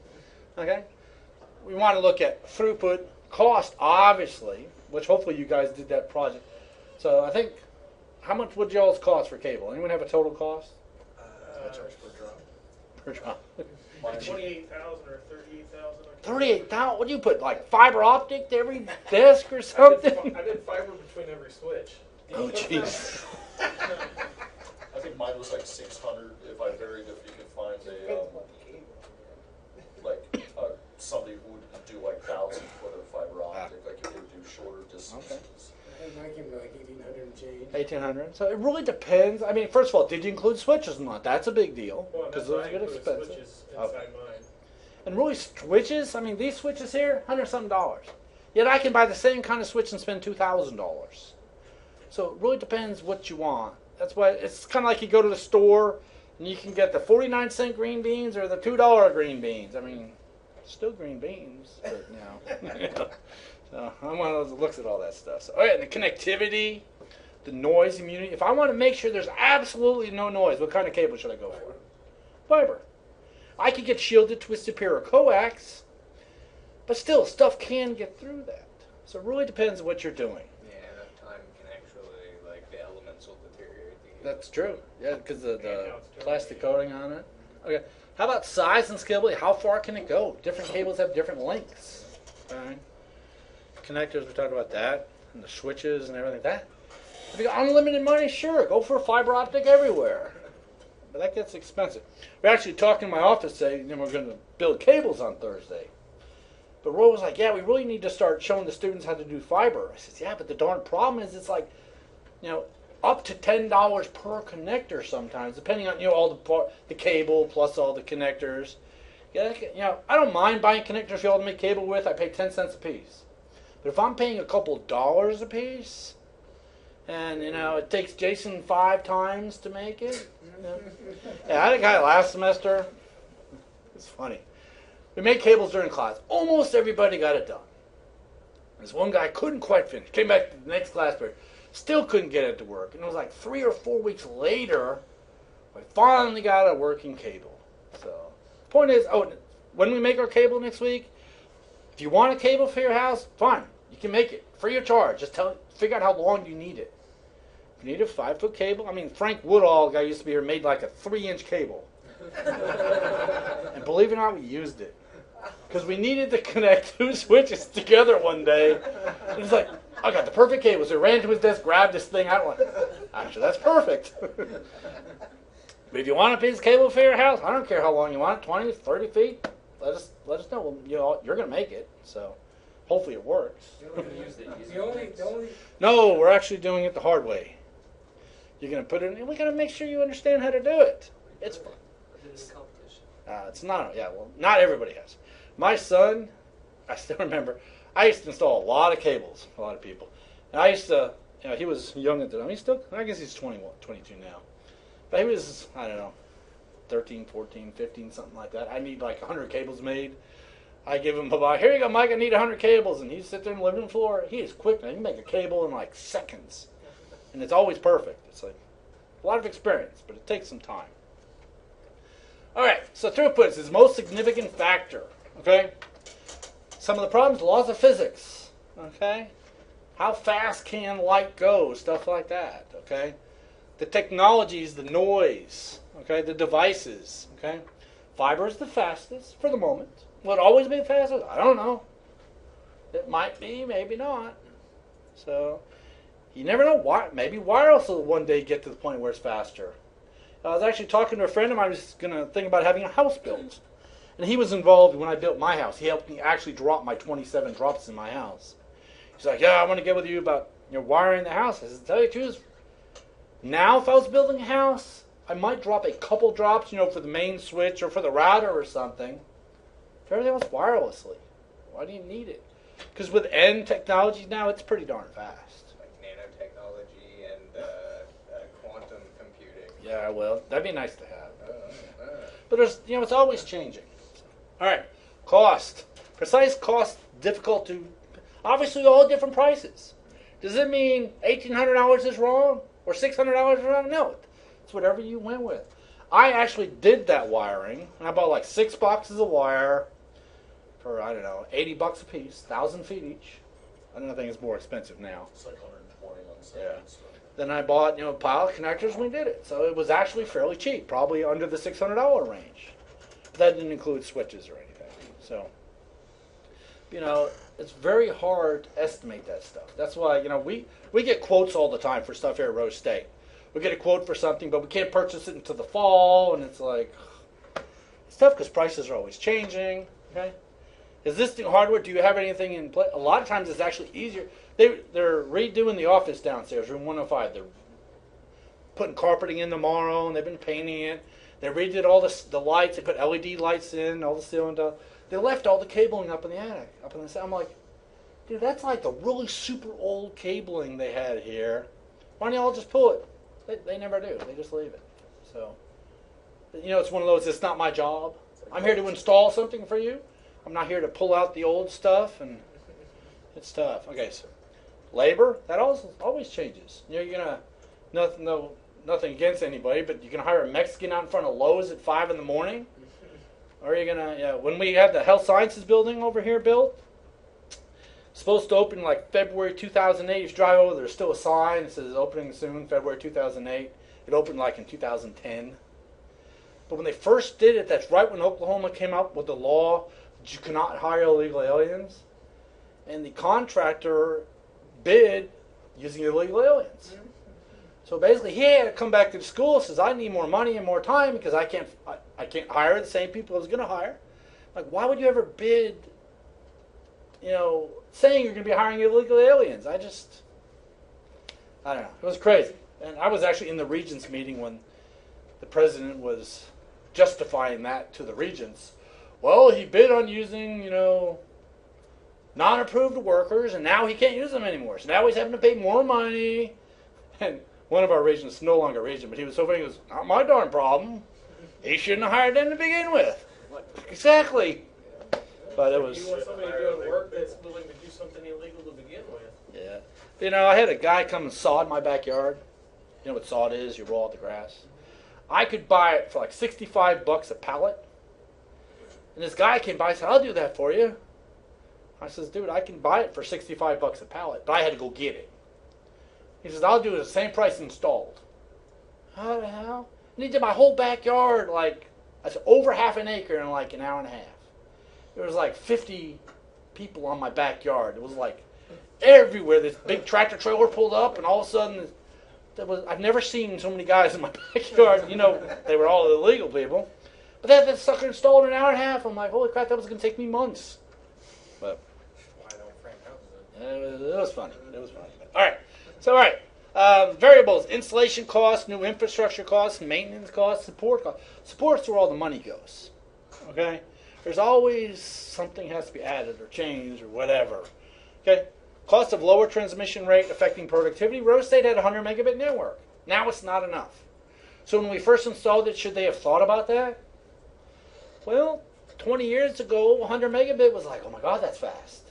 We want to look at throughput, cost, obviously, which hopefully you guys did that project. So I think, how much would y'all's cost for cable? Anyone have a total cost? I charge per drop. Per drop. 28,000 or 38,000. 38,000? What do you put, like fiber optic to every desk or something? I did fiber between every switch. Oh, jeez. I think mine was like 600 if I varied, if you could find somebody who would do like 1,000 foot of fiber optic, like you could do shorter distances. I came to like 1,800 and change. 1,800. So it really depends. First of all, did you include switches or not? That's a big deal. Because those get expensive. Switches inside mine. And really, switches, these switches here, $100-something. Yet I can buy the same kind of switch and spend $2,000. So it really depends what you want. That's why it's kind of like you go to the store and you can get the 49-cent green beans or the $2 green beans. Still green beans, but So I'm one of those that looks at all that stuff. So, and the connectivity, the noise immunity. If I want to make sure there's absolutely no noise, what kind of cable should I go for? Fiber. I could get shielded, twisted pair, or coax, but still, stuff can get through that. So it really depends on what you're doing. Yeah, that time can actually, the elements will deteriorate. That's true. Yeah, because of the plastic coating on it. Okay. How about size and scalability? How far can it go? Different cables have different lengths. Okay. Connectors, we talked about that, and the switches and everything like that. If you got unlimited money, sure, go for fiber optic everywhere. But that gets expensive. We're actually talking in my office today, we're going to build cables on Thursday. But Roy was like, yeah, we really need to start showing the students how to do fiber. I said, yeah, but the darn problem is it's like, up to $10 per connector sometimes, depending on all the cable plus all the connectors. Yeah, you know, I don't mind buying connectors for y'all to make cable with. I pay 10 cents a piece. But if I'm paying a couple dollars a piece, and you know it takes Jason 5 times to make it. You know. Yeah, I had a guy last semester. It's funny. We made cables during class. Almost everybody got it done. This one guy couldn't quite finish. Came back to the next class period. Still couldn't get it to work. And it was like 3 or 4 weeks later, I finally got a working cable. So, point is, when we make our cable next week, if you want a cable for your house, fine. You can make it free of charge. Just figure out how long you need it. If you need a 5-foot cable, I mean, Frank Woodall, guy used to be here, made like a 3-inch cable. And believe it or not, we used it. Because we needed to connect 2 switches together one day. And he's like, I got the perfect cable. So he ran to his desk, grabbed this thing out, and went, actually, that's perfect. But if you want a piece of cable for your house, I don't care how long you want it, 20, 30 feet, let us know. Well, you know, you're going to make it. So hopefully it works. The only No, we're actually doing it the hard way. You're going to put it in, we got to make sure you understand how to do it. It's fun. It's not, not everybody has. My son, I still remember, I used to install a lot of cables, a lot of people. And I used to, you know, he was young at the time. I guess he's 21, 22 now. But he was, I don't know, 13, 14, 15, something like that. I need like 100 cables made. I give him about, here you go, Mike, I need 100 cables. And he'd sit there in the living room floor. He is quick. He can make a cable in like seconds. And it's always perfect. It's like a lot of experience, but it takes some time. All right, so throughput is his most significant factor, okay? Some of the problems, laws of physics, okay? How fast can light go, stuff like that, okay? The technologies, the noise, okay? The devices, okay? Fiber is the fastest for the moment. Will it always be the fastest? I don't know. It might be, maybe not. So, you never know. Maybe wireless will one day get to the point where it's faster. I was actually talking to a friend of mine who was going to think about having a house built. And he was involved when I built my house. He helped me actually drop my 27 drops in my house. He's like, yeah, I want to get with you about wiring the house. I said, tell you the truth, now if I was building a house, I might drop a couple drops, for the main switch or for the router or something. For everything else wirelessly. Why do you need it? Because with end technology now, it's pretty darn fast. Like nanotechnology and quantum computing. Yeah, well, that'd be nice to have. But there's, it's always changing. All right, cost. Precise cost, difficult to, obviously all different prices. Does it mean $1,800 is wrong or $600 is wrong? No, it's whatever you went with. I actually did that wiring, and I bought like 6 boxes of wire for, I don't know, $80 a piece, 1,000 feet each. I don't think it's more expensive now. It's like 120 on some. Yeah. Then I bought, a pile of connectors and we did it. So it was actually fairly cheap, probably under the $600 range. That didn't include switches or anything. So, it's very hard to estimate that stuff. That's why, we get quotes all the time for stuff here at Rose State. We get a quote for something, but we can't purchase it until the fall, and it's like, it's tough because prices are always changing, okay? Existing hardware, do you have anything in place? A lot of times it's actually easier. They're redoing the office downstairs, room 105. They're putting carpeting in tomorrow, and they've been painting it. They redid all the lights. They put LED lights in, all the ceiling stuff. They left all the cabling up in the attic, up in the side. I'm like, dude, that's like the really super old cabling they had here. Why don't y'all just pull it? They never do. They just leave it. So, it's one of those, it's not my job. I'm here to install something for you. I'm not here to pull out the old stuff, and it's tough. Okay, so labor, that always changes. You're going to, nothing against anybody, but you can hire a Mexican out in front of Lowe's at 5 in the morning. Or you're going to, when we had the health sciences building over here built, supposed to open like February 2008. If you drive over, there's still a sign that says opening soon, February 2008. It opened like in 2010. But when they first did it, that's right when Oklahoma came up with the law that you cannot hire illegal aliens. And the contractor bid using illegal aliens. So basically, he had to come back to the school and says, I need more money and more time because I can't hire the same people I was going to hire. Like, why would you ever bid, saying you're going to be hiring illegal aliens? I don't know. It was crazy. And I was actually in the regents meeting when the president was justifying that to the regents. Well, he bid on using, non-approved workers, and now he can't use them anymore. So now he's having to pay more money. And one of our agents is no longer agent, but he was so funny. He goes, "Not my darn problem. He shouldn't have hired them to begin with." Like, exactly. But it was. You want somebody doing work that's willing to do something illegal to begin with. Yeah. I had a guy come and sod my backyard. You know what sod is? You roll out the grass. I could buy it for like $65 a pallet. And this guy came by and said, "I'll do that for you." I says, "Dude, I can buy it for $65 a pallet, but I had to go get it." He says, "I'll do it at the same price installed." How the hell? And he did my whole backyard, that's over half an acre in like an hour and a half. There was like 50 people on my backyard. It was like everywhere. This big tractor trailer pulled up, and all of a sudden, I've never seen so many guys in my backyard. They were all illegal people. But they had that sucker installed in an hour and a half. I'm like, holy crap, that was going to take me months. But Why don't frame houses? it was funny. It was funny. All right. Variables: installation costs, new infrastructure costs, maintenance costs, support costs. Support's where all the money goes. Okay. There's always something has to be added or changed or whatever. Okay. Cost of lower transmission rate affecting productivity. Rose State had a 100 megabit network. Now it's not enough. So when we first installed it, should they have thought about that? Well, 20 years ago, 100 megabit was like, oh my God, that's fast.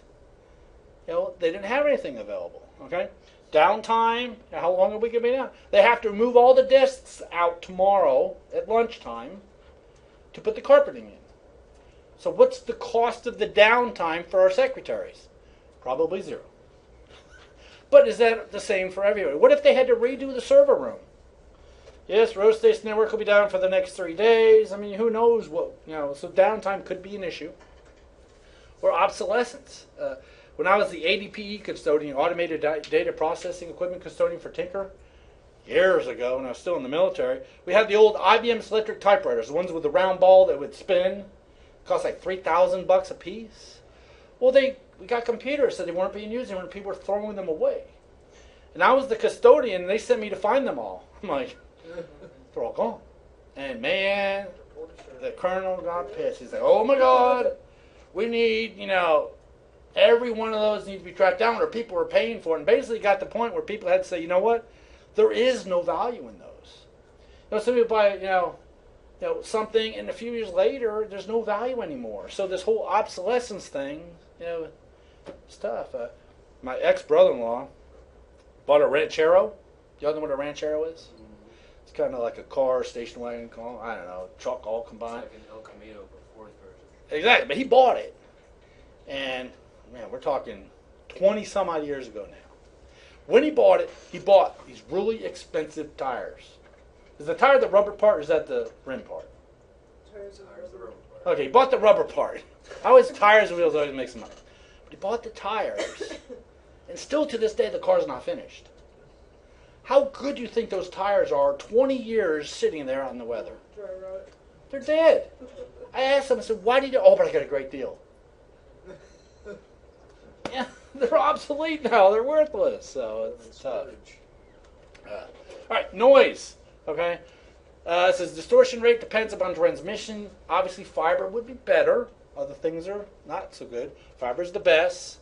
They didn't have anything available. Okay. Downtime. How long are we going to be down? They have to move all the desks out tomorrow at lunchtime to put the carpeting in. So what's the cost of the downtime for our secretaries? Probably zero. But is that the same for everybody? What if they had to redo the server room? Yes, Rose State's network will be down for the next 3 days. I mean, who knows what, so downtime could be an issue. Or obsolescence. When I was the ADPE custodian, automated data processing equipment custodian for Tinker, years ago when I was still in the military, we had the old IBM electric typewriters, the ones with the round ball that would spin. Cost like $3,000 a piece. Well, we got computers that they weren't being used when people were throwing them away. And I was the custodian, and they sent me to find them all. I'm like, they're all gone. And man, the colonel got pissed. He's like, oh my God, we need, every one of those needs to be tracked down, or people were paying for it. And basically got to the point where people had to say, you know what, there is no value in those. Some people buy, something, and a few years later, there's no value anymore. So this whole obsolescence thing, it's tough. My ex-brother-in-law bought a Ranchero. Y'all know what a Ranchero is? It's kind of like a car, station wagon, I don't know, truck all combined. It's like an El Camino before version. Exactly, but he bought it. And, man, we're talking 20 some odd years ago now. When he bought it, he bought these really expensive tires. Is the tire the rubber part, or is that the rim part? Tires Tires the rubber part. Okay, he bought the rubber part. I always, tires and wheels always makes them up. But he bought the tires, and still to this day the car's not finished. How good do you think those tires are 20 years sitting there out in the weather? Dry rot. They're dead. I asked him, I said, why did you, but I got a great deal. Yeah, they're obsolete now. They're worthless. So it's tough. All right, noise. Okay. It says distortion rate depends upon transmission. Obviously, fiber would be better. Other things are not so good. Fiber's the best.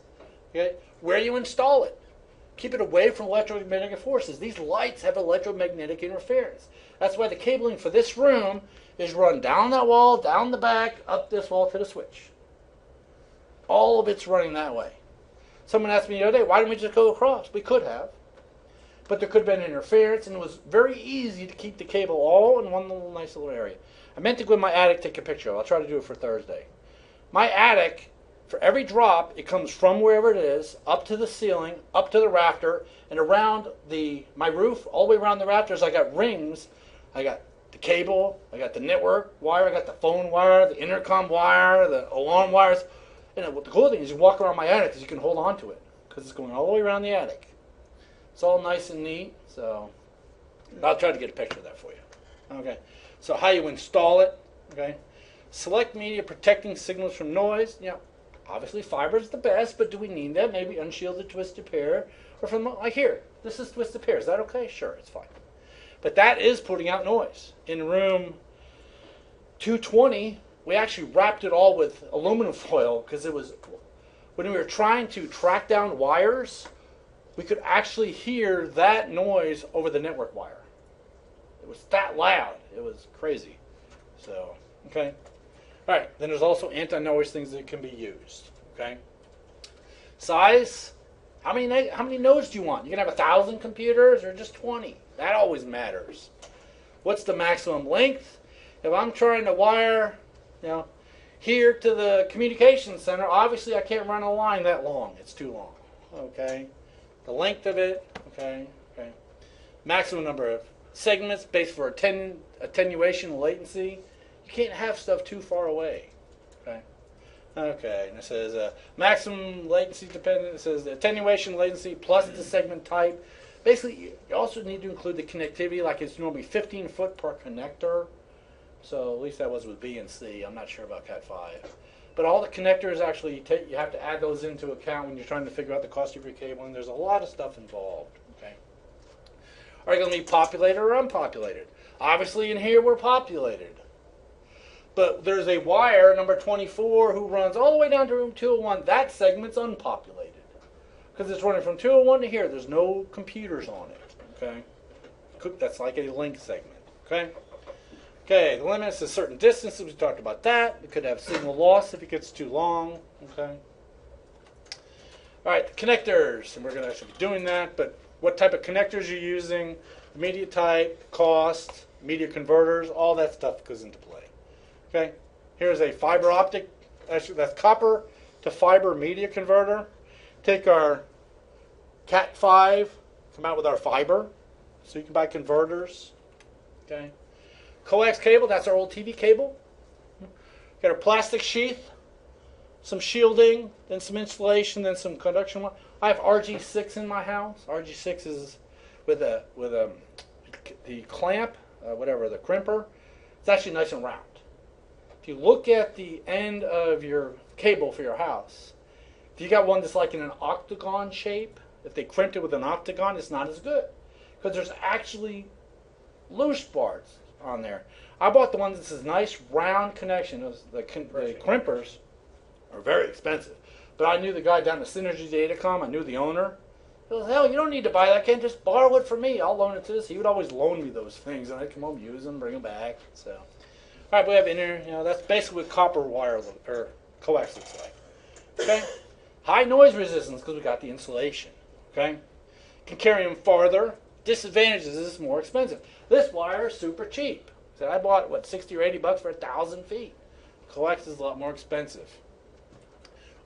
Okay. Where you install it. Keep it away from electromagnetic forces. These lights have electromagnetic interference. That's why the cabling for this room is run down that wall, down the back, up this wall to the switch. All of it's running that way. Someone asked me the other day, why didn't we just go across? We could have. But there could have been interference, and it was very easy to keep the cable all in one little nice little area. I meant to go in my attic, take a picture of it. I'll try to do it for Thursday. My attic, for every drop, it comes from wherever it is, up to the ceiling, up to the rafter, and around my roof, all the way around the rafters, I got rings. I got the cable, I got the network wire, I got the phone wire, the intercom wire, the alarm wires. And the cool thing is you walk around my attic because you can hold on to it because it's going all the way around the attic. It's all nice and neat, so I'll try to get a picture of that for you. Okay, so how you install it, okay. Select media protecting signals from noise. Obviously fiber is the best, but do we need that? Maybe unshielded twisted pair, or from, like here, this is twisted pair. Is that okay? Sure, it's fine. But that is putting out noise. In room 220, we actually wrapped it all with aluminum foil because it was, when we were trying to track down wires, we could actually hear that noise over the network wire. It was that loud. It was crazy. So, okay. All right, then there's also anti-noise things that can be used, okay? Size, how many nodes do you want? You can have 1,000 computers or just 20? That always matters. What's the maximum length? If I'm trying to wire, here to the communications center, obviously I can't run a line that long. It's too long, okay? The length of it, okay. Maximum number of segments based for attenuation latency. You can't have stuff too far away, okay? Okay, and it says maximum latency dependent. It says attenuation latency plus the segment type. Basically, you also need to include the connectivity, like it's normally 15 foot per connector. So at least that was with B and C. I'm not sure about Cat 5. But all the connectors actually, you have to add those into account when you're trying to figure out the cost of your cabling. There's a lot of stuff involved, okay? Are you going to be populated or unpopulated? Obviously in here we're populated. But there's a wire, number 24, who runs all the way down to room 201. That segment's unpopulated. Because it's running from 201 to here. There's no computers on it, okay? That's like a link segment, okay? Okay, the limit is a certain distance. We talked about that. It could have signal loss if it gets too long. Okay. All right, the connectors, and we're going to actually be doing that. But what type of connectors you're using, the media type, cost, media converters, all that stuff goes into play. Okay. Here's a fiber optic. Actually, that's copper to fiber media converter. Take our Cat 5, come out with our fiber, so you can buy converters. Okay. Coax cable, that's our old TV cable. Got our plastic sheath, some shielding, then some insulation, then some conduction. I have RG6 in my house. RG6 is with the clamp, the crimper. It's actually nice and round. If you look at the end of your cable for your house, if you got one that's like in an octagon shape, if they crimped it with an octagon, it's not as good because there's actually loose parts on there. I bought the one that says nice round connection. The crimpers are very expensive. But I knew the guy down at Synergy Datacom. I knew the owner. He goes, hell, you don't need to buy that. Can't just borrow it from me. I'll loan it to this. He would always loan me those things, and I'd come home, use them, bring them back. So, all right, we have inner. That's basically what copper wire or coax looks like. Okay, high noise resistance because we got the insulation. Okay, can carry them farther. Disadvantages is it's more expensive. This wire is super cheap. So I bought it, 60 or 80 bucks for 1,000 feet. Coax is a lot more expensive.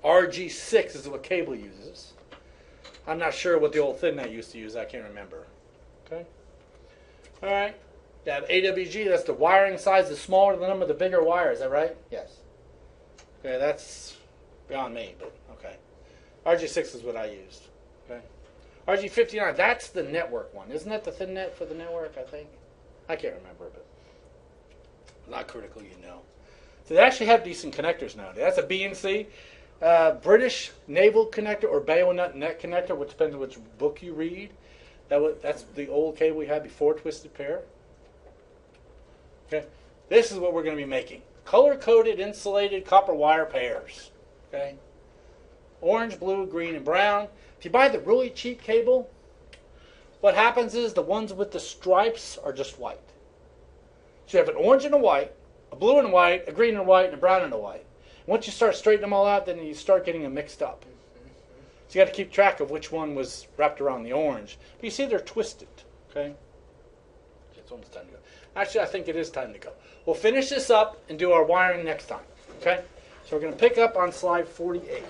RG6 is what cable uses. I'm not sure what the old ThinNet used to use. I can't remember. Okay. All right. You have AWG. That's the wiring size is smaller than the number of the bigger wires. Is that right? Yes. Okay, that's beyond me, but okay. RG6 is what I used. Okay. RG59. That's the network one, isn't that the ThinNet for the network? I think. I can't remember, but not critical, So they actually have decent connectors nowadays. That's a B&C. British naval connector or bayonet net connector, which depends on which book you read. That's the old cable we had before twisted pair. Okay, this is what we're going to be making: color-coded insulated copper wire pairs. Okay, orange, blue, green, and brown. If you buy the really cheap cable, what happens is the ones with the stripes are just white. So you have an orange and a white, a blue and a white, a green and a white, and a brown and a white. Once you start straightening them all out, then you start getting them mixed up. So you got to keep track of which one was wrapped around the orange. But you see they're twisted, okay? It's almost time to go. Actually, I think it is time to go. We'll finish this up and do our wiring next time, okay? So we're going to pick up on slide 48.